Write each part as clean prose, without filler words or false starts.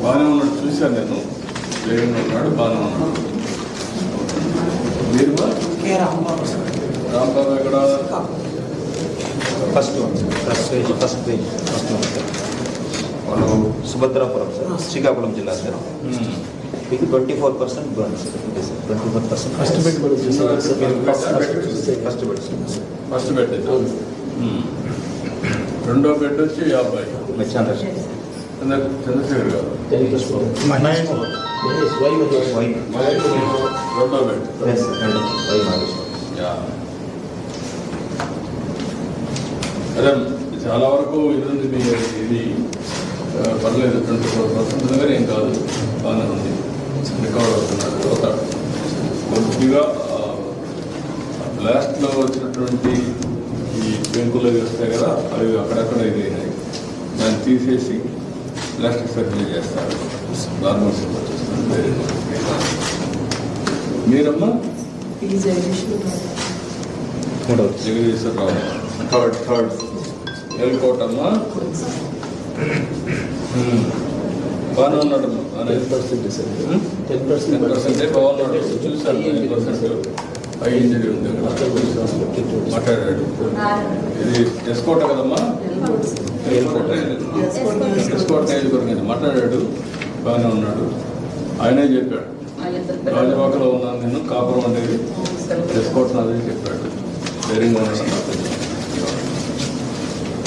బాగానే ఉన్నాడు, చూశాను నేను. ధైర్యంగా ఉన్నాడు, బాగానే ఉన్నాడు. మీరు రాంబాబు ఎక్కడ? ఫస్ట్ పేజ్ వాళ్ళు సుభద్రాపురం సార్, శ్రీకాకుళం జిల్లా సార్. మీకు 24% బర్న్ సార్. 24% ఫస్ట్ బెడ్ రెండో బెడ్ వచ్చి 50. చంద్రశేఖర్ గారు రెండో బెడ్. అదే చాలా వరకు ఇది ఉంది, మీ ఇది పర్లేదు. 24% దగ్గర ఏం కాదు, బాగానే ఉంది. రికవర్ అవుతున్నారు. తర్వాత కొద్దిగా బ్లాస్ట్లో వచ్చినటువంటి ఈ పెంకులు వస్తాయి కదా, అవి అక్కడక్కడ ఇది అయినాయి. దాన్ని తీసేసి ప్లాస్టిక్ సర్జరీ చేస్తారు. నార్మల్ వచ్చేస్తారు. మీరమ్మా జగదీశ్వరరావు థర్డ్ ఎల్కోటమ్మా. బాగానే ఉన్నాడమ్మా. 10% బాగున్నాడు. చూసాను 10% పై ఇంజరీ ఉంది. మాట్లాడాడు. ఇది ఎస్కోట కదమ్మా, ఎస్కోట నియోజకవర్గం. మాట్లాడాడు, బాగానే ఉన్నాడు. ఆయనే చెప్పాడు, రాజవాకలో ఉన్నాను నేను, కాపురం అనేది ఎస్కోట్ నాదని చెప్పాడు. ధైర్యంగా ఉన్నాడు.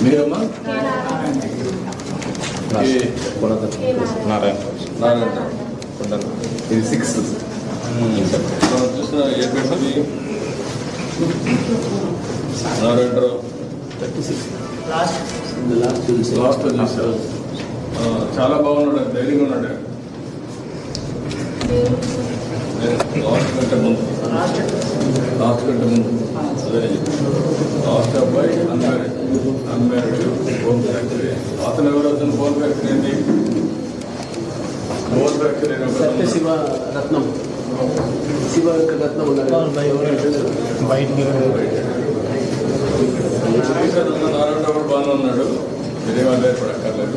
మీరమ్మా నారాయణ ఇది 6 మనం చూసిన ఏ పెట్టి నారాయణరావు 36 లాస్ట్ చూసారు. చాలా బాగున్నాడు, ధైర్యంగా ఉన్నాడు. లాస్ట్ కంటే ముందు అదే లాస్ట్ అబ్బాయి అన్మ్యారీడ్ బోన్ ఫ్రాక్చర్. అతను ఎవరు? అతను బోన్ ఫ్రాక్చర్ ఏంటి? బోన్ ఫ్రాక్చర్ శివరత్నం నారాయణరావు బాగానే ఉన్నాడు. మీరేం ఆధారపడక్కర్లేదు.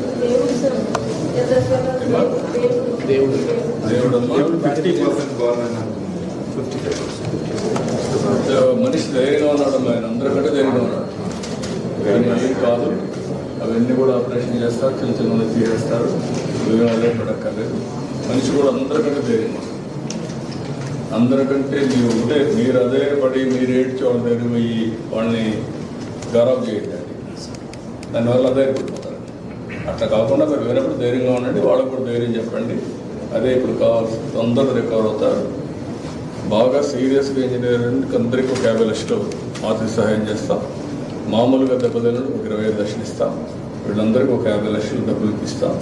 మనిషి ధైర్యంగా ఉన్నాడు. ఆయన అందరికంటే ధైర్యంగా ఉన్నాడు. కానీ ఏం కాదు, అవన్నీ కూడా ఆపరేషన్ చేస్తారు, చిన్న చిన్న తీసేస్తారు. మీరేం ఆధారపడక్కర్లేదు. మనిషి కూడా అందరికంటే ధైర్యంగా ఉన్నాడు. అందరికంటే మీరు అదే పడి మీరు ఏడ్చి వాళ్ళ దగ్గర పోయి వాళ్ళని గౌరవం చేయండి. దానివల్ల అదే పడిపోతారు. అట్లా కాకుండా మీరు వినప్పుడు ధైర్యంగా ఉండండి, వాళ్ళకు కూడా ధైర్యం చెప్పండి. అదే ఇప్పుడు కావాల్సి తొందరగా రికవర్ అవుతారు. బాగా సీరియస్గా ఇంజనీరింగ్ అందరికీ ఒక 50 లక్షలు ఆర్థిక సహాయం చేస్తాం. మామూలుగా దెబ్బతిన 25 లక్షలు ఇస్తాం. వీళ్ళందరికీ ఒక 50 లక్షలు డబ్బులు ఇస్తాం.